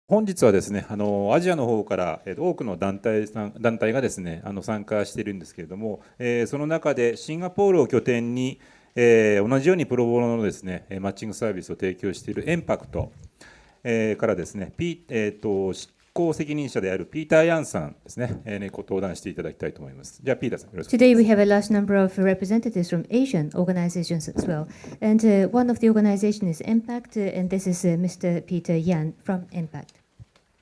本日はですね、アジアの方から、多くの団体がですね、参加しているんですけれども、その中でシンガポールを拠点に、同じようにプロボノのですね、マッチングサービスを提供しているエンパクト、からですね、執行責任者であるピーター・ヤンさんですね、ご登壇していただきたいと思います。じゃあ、ピーターさん、よろしくお願いします。Today we have a large number of representatives from Asian organizations as well. And one of the organization is Impact, and this is Mr. Peter Yan from Impact.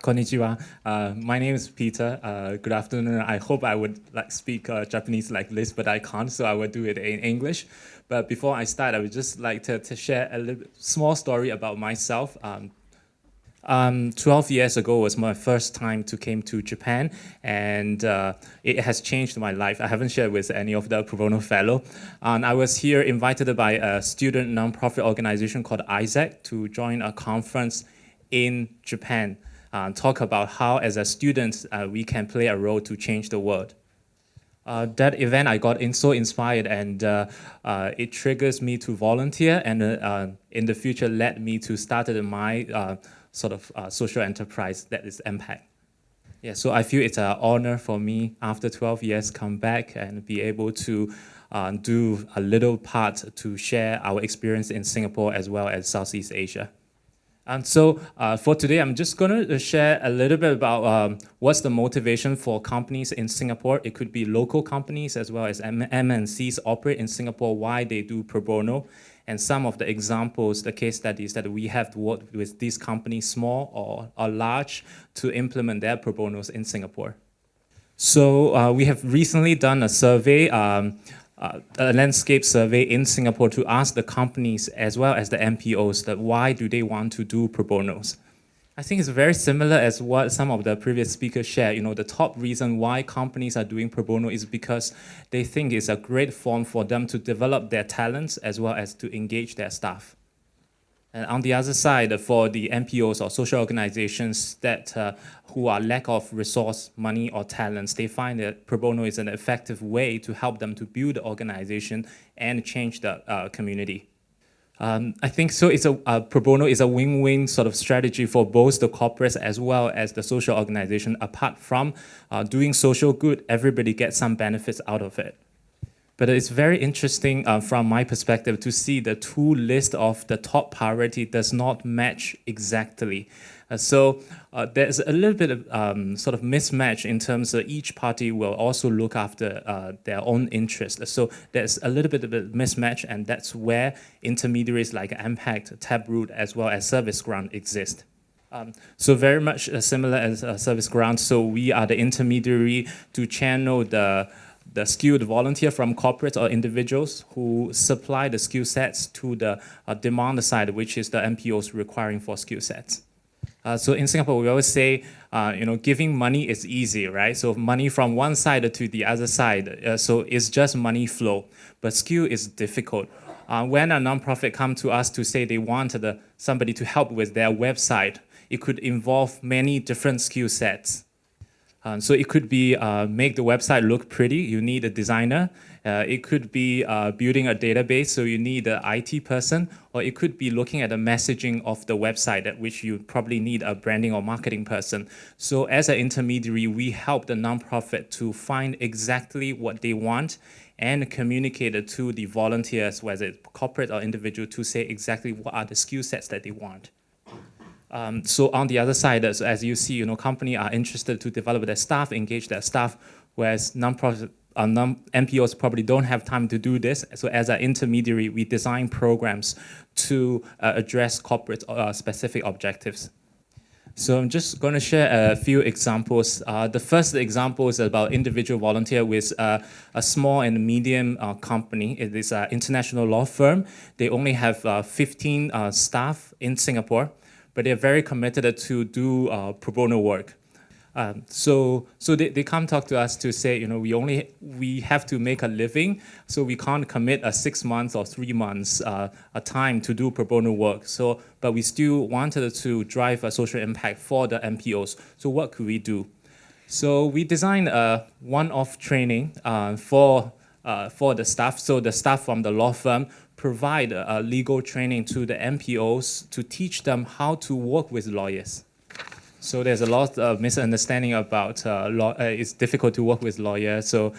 Konnichiwa. My name is Peter. Good afternoon. I hope I would speak Japanese like this, but I can't, so I will do it in English. But before I start, I would just like to share a small story about myself. 12 years ago was my first time to came to Japan, and it has changed my life. I haven't shared with any of the Pro Bono fellow. I was here invited by a student nonprofit organization called Isaac to join a conference in Japan. Talk about how, as a student, we can play a role to change the world. That event, I got so inspired, and it triggers me to volunteer, and in the future led me to start my social enterprise that is Impact. Yeah, so I feel it's an honor for me after 12 years come back and be able to do a little part to share our experience in Singapore as well as Southeast Asia. And so for today, I'm just going to share a little bit about what's the motivation for companies in Singapore. It could be local companies as well as MNCs operate in Singapore, why they do pro bono, and some of the examples, the case studies that we have worked with these companies, small or large, to implement their pro bonos in Singapore. So we have recently done a survey, a landscape survey in Singapore to ask the companies as well as the MPOs that why do they want to do pro bonos. I think it's very similar as what some of the previous speakers shared. You know, the top reason why companies are doing pro bono is because they think it's a great form for them to develop their talents as well as to engage their staff. And on the other side, for the NPOs or social organizations that who are lack of resource, money, or talents, they find that pro bono is an effective way to help them to build the organization and change the community. I think so. It's pro bono is a win-win sort of strategy for both the corporates as well as the social organization. Apart from doing social good, everybody gets some benefits out of it. But it's very interesting from my perspective to see the two lists of the top priority does not match exactly. So there's a little bit of sort of mismatch in terms of each party will also look after their own interests. So there's a little bit of a mismatch, and that's where intermediaries like Impact, Taproot, as well as Service Ground exist. So very much similar as Service Ground. So we are the intermediary to channel the skilled volunteer from corporates or individuals who supply the skill sets to the demand side, which is the MPOs requiring for skill sets. So in Singapore, we always say, giving money is easy, right? So money from one side to the other side. So it's just money flow, but skill is difficult. When a nonprofit comes to us to say they want somebody to help with their website, it could involve many different skill sets. So it could be make the website look pretty, you need a designer. It could be building a database, so you need an IT person. Or it could be looking at the messaging of the website, at which you probably need a branding or marketing person. So as an intermediary, we help the nonprofit to find exactly what they want and communicate it to the volunteers, whether it's corporate or individual, to say exactly what are the skill sets that they want. So on the other side, as you see, companies are interested to develop their staff, engage their staff, whereas nonprofit MPOs probably don't have time to do this. So as an intermediary, we design programs to address corporate specific objectives. So I'm just going to share a few examples. The first example is about individual volunteer with a small and medium company. It is an international law firm. They only have 15 staff in Singapore, but they're very committed to do pro bono work. So they come talk to us to say, we have to make a living, so we can't commit a 6 months or 3 months a time to do pro bono work. But we still wanted to drive a social impact for the MPOs. So what could we do? So we designed a one-off training for the staff. So the staff from the law firm provide legal training to the MPOs to teach them how to work with lawyers. So there's a lot of misunderstanding about law. It's difficult to work with lawyers, so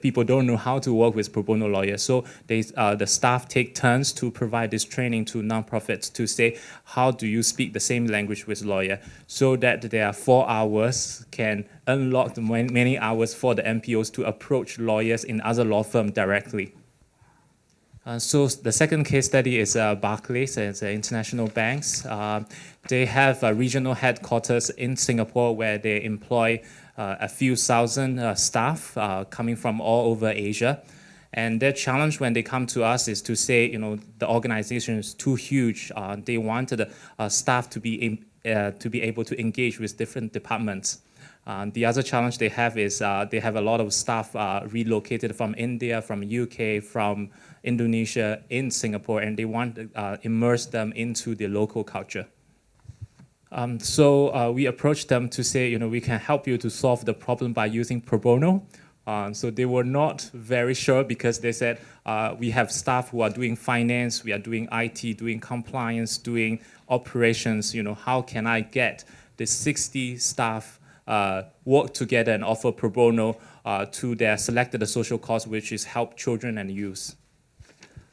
people don't know how to work with pro bono lawyers. So the staff take turns to provide this training to nonprofits to say, how do you speak the same language with lawyer, so that their 4 hours can unlock the many hours for the NPOs to approach lawyers in other law firms directly. So the second case study is Barclays. It's international banks. They have a regional headquarters in Singapore where they employ a few thousand staff coming from all over Asia. And their challenge when they come to us is to say, the organization is too huge. They wanted staff to be able to engage with different departments. The other challenge they have is they have a lot of staff relocated from India, from UK, from Indonesia, in Singapore, and they want to immerse them into the local culture. So we approached them to say, we can help you to solve the problem by using pro bono. So they were not very sure because they said, we have staff who are doing finance, we are doing IT, doing compliance, doing operations. How can I get the 60 staff work together and offer pro bono to their selected social cause, which is help children and youth.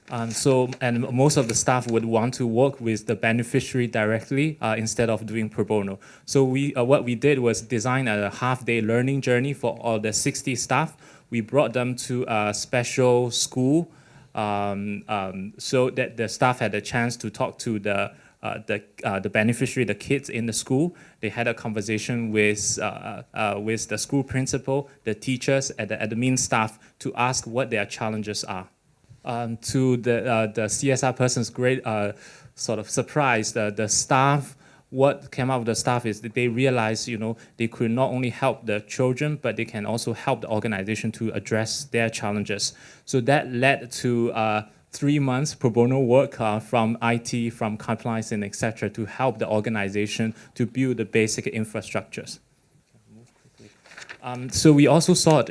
And most of the staff would want to work with the beneficiary directly instead of doing pro bono. So what we did was design a half-day learning journey for all the 60 staff. We brought them to a special school so that the staff had a chance to talk to the beneficiary, the kids in the school. They had a conversation with the school principal, the teachers, and the admin staff to ask what their challenges are. To the CSR person's great sort of surprise, the staff, what came out of the staff is that they realized, they could not only help the children, but they can also help the organization to address their challenges. So that led to 3 months pro bono work from IT, from compliance, and etc. to help the organization to build the basic infrastructures. So we also thought,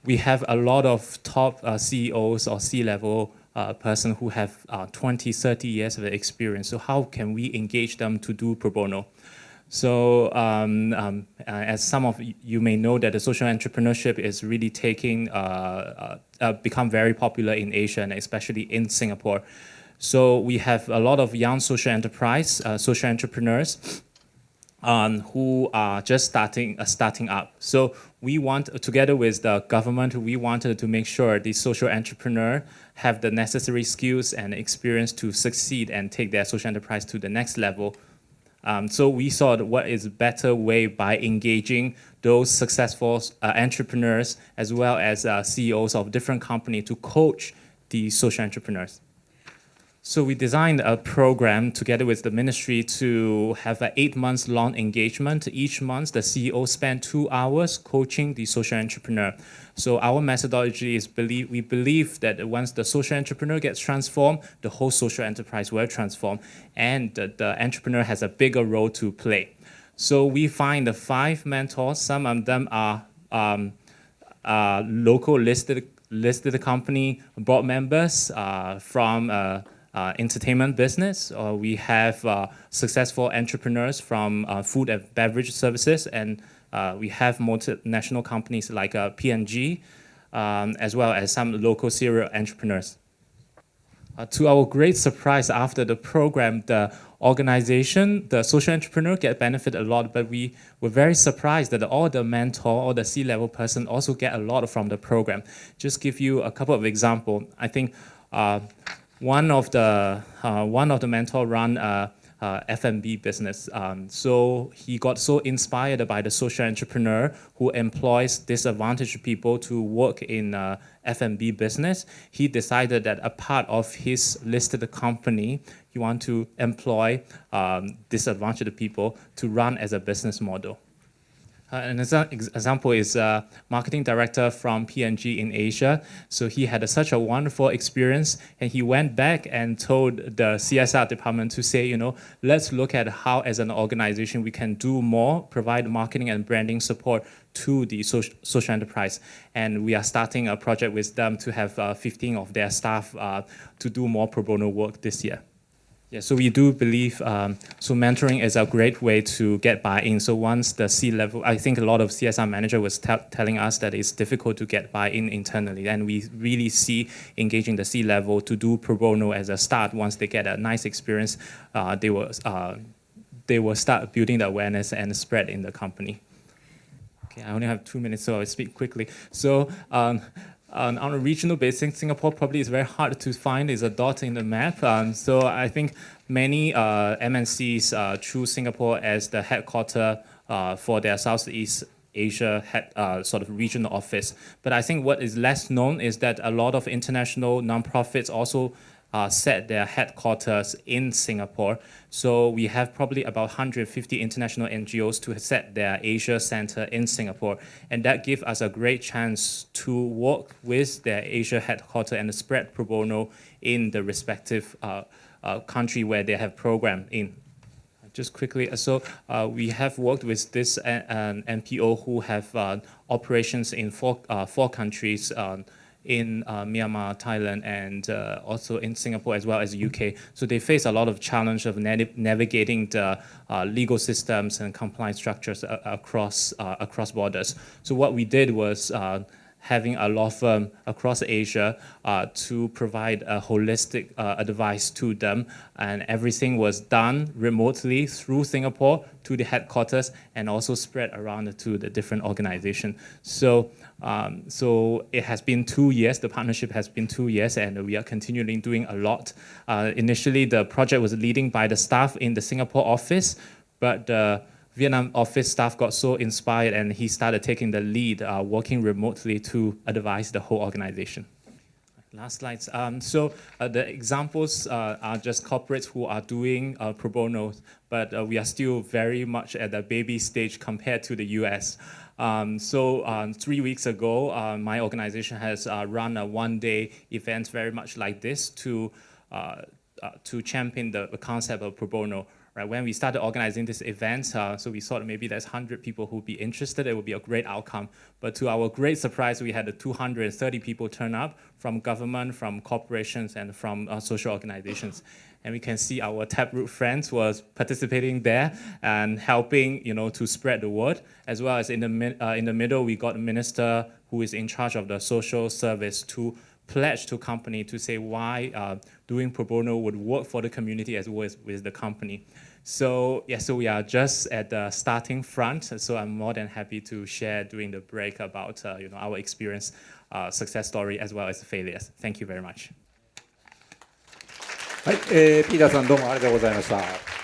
we have a lot of top CEOs or C-level person who have 20, 30 years of experience. So how can we engage them to do pro bono? So as some of you may know, that the social entrepreneurship is really become very popular in Asia and especially in Singapore. So we have a lot of young social entrepreneurs who are just starting up. So we together with the government, we wanted to make sure the social entrepreneur have the necessary skills and experience to succeed and take their social enterprise to the next level. So we saw what is a better way by engaging those successful entrepreneurs as well as CEOs of different companies to coach the social entrepreneurs. So we designed a program together with the ministry to have an 8 months long engagement. Each month, the CEO spent 2 hours coaching the social entrepreneur. So our methodology is we believe that once the social entrepreneur gets transformed, the whole social enterprise will transform, and the entrepreneur has a bigger role to play. So we find the 5 mentors. Some of them are local listed company board members from entertainment business. We have successful entrepreneurs from food and beverage services, and we have multinational companies like P&G, as well as some local serial entrepreneurs. To our great surprise, after the program, the organization, the social entrepreneur get benefit a lot, but we were very surprised that all the mentor or the C-level person also get a lot from the program. Just give you a couple of examples. I think one of the mentor run F&B business. So he got so inspired by the social entrepreneur who employs disadvantaged people to work in F&B business. He decided that a part of his listed company, he want to employ disadvantaged people to run as a business model. An example is marketing director from P&G in Asia. So he had such a wonderful experience, and he went back and told the CSR department to say, let's look at how as an organization we can do more, provide marketing and branding support to the social enterprise. And we are starting a project with them to have 15 of their staff to do more pro bono work this year. Yeah, so we do believe so mentoring is a great way to get buy-in. So once the C-level, I think a lot of CSR manager was telling us that it's difficult to get buy-in internally, and we really see engaging the C-level to do pro bono as a start. Once they get a nice experience, they will start building the awareness and spread in the company. Okay, I only have 2 minutes, so I'll speak quickly. So on a regional basis, Singapore probably is very hard to find. It's a dot in the map. So I think many MNCs choose Singapore as the headquarter for their Southeast Asia sort of regional office. But I think what is less known is that a lot of international nonprofits also set their headquarters in Singapore. So we have probably about 150 international NGOs to set their Asia Center in Singapore. And that gives us a great chance to work with their Asia headquarters and spread pro bono in the respective country where they have program in. Just quickly, so we have worked with this NPO who have operations in four countries, in Myanmar, Thailand, and also in Singapore as well as the UK. So they face a lot of challenge of navigating the legal systems and compliance structures across borders. So what we did was having a law firm across Asia to provide a holistic advice to them. And everything was done remotely through Singapore to the headquarters and also spread around to the different organizations. So it has been 2 years, the partnership has been 2 years, and we are continuing doing a lot. Initially, the project was leading by the staff in the Singapore office, but the Vietnam office staff got so inspired and he started taking the lead, working remotely to advise the whole organization. Last slides. The examples are just corporates who are doing pro bono, but we are still very much at the baby stage compared to the US. 3 weeks ago, my organization has run a one-day event very much like this to champion the concept of pro bono. Right, when we started organizing this event, so we thought maybe there's 100 people who would be interested, it would be a great outcome. But to our great surprise, we had 230 people turn up from government, from corporations, and from social organizations. And we can see our Taproot friends was participating there and helping, to spread the word, as well as in the middle, we got a minister who is in charge of the social service to pledge to company to say why doing pro bono would work for the community as well as with the company. So we are just at the starting front. So I'm more than happy to share during the break about our experience, success story as well as failures. Thank you very much. はい、ピーターさんどうもありがとうございました。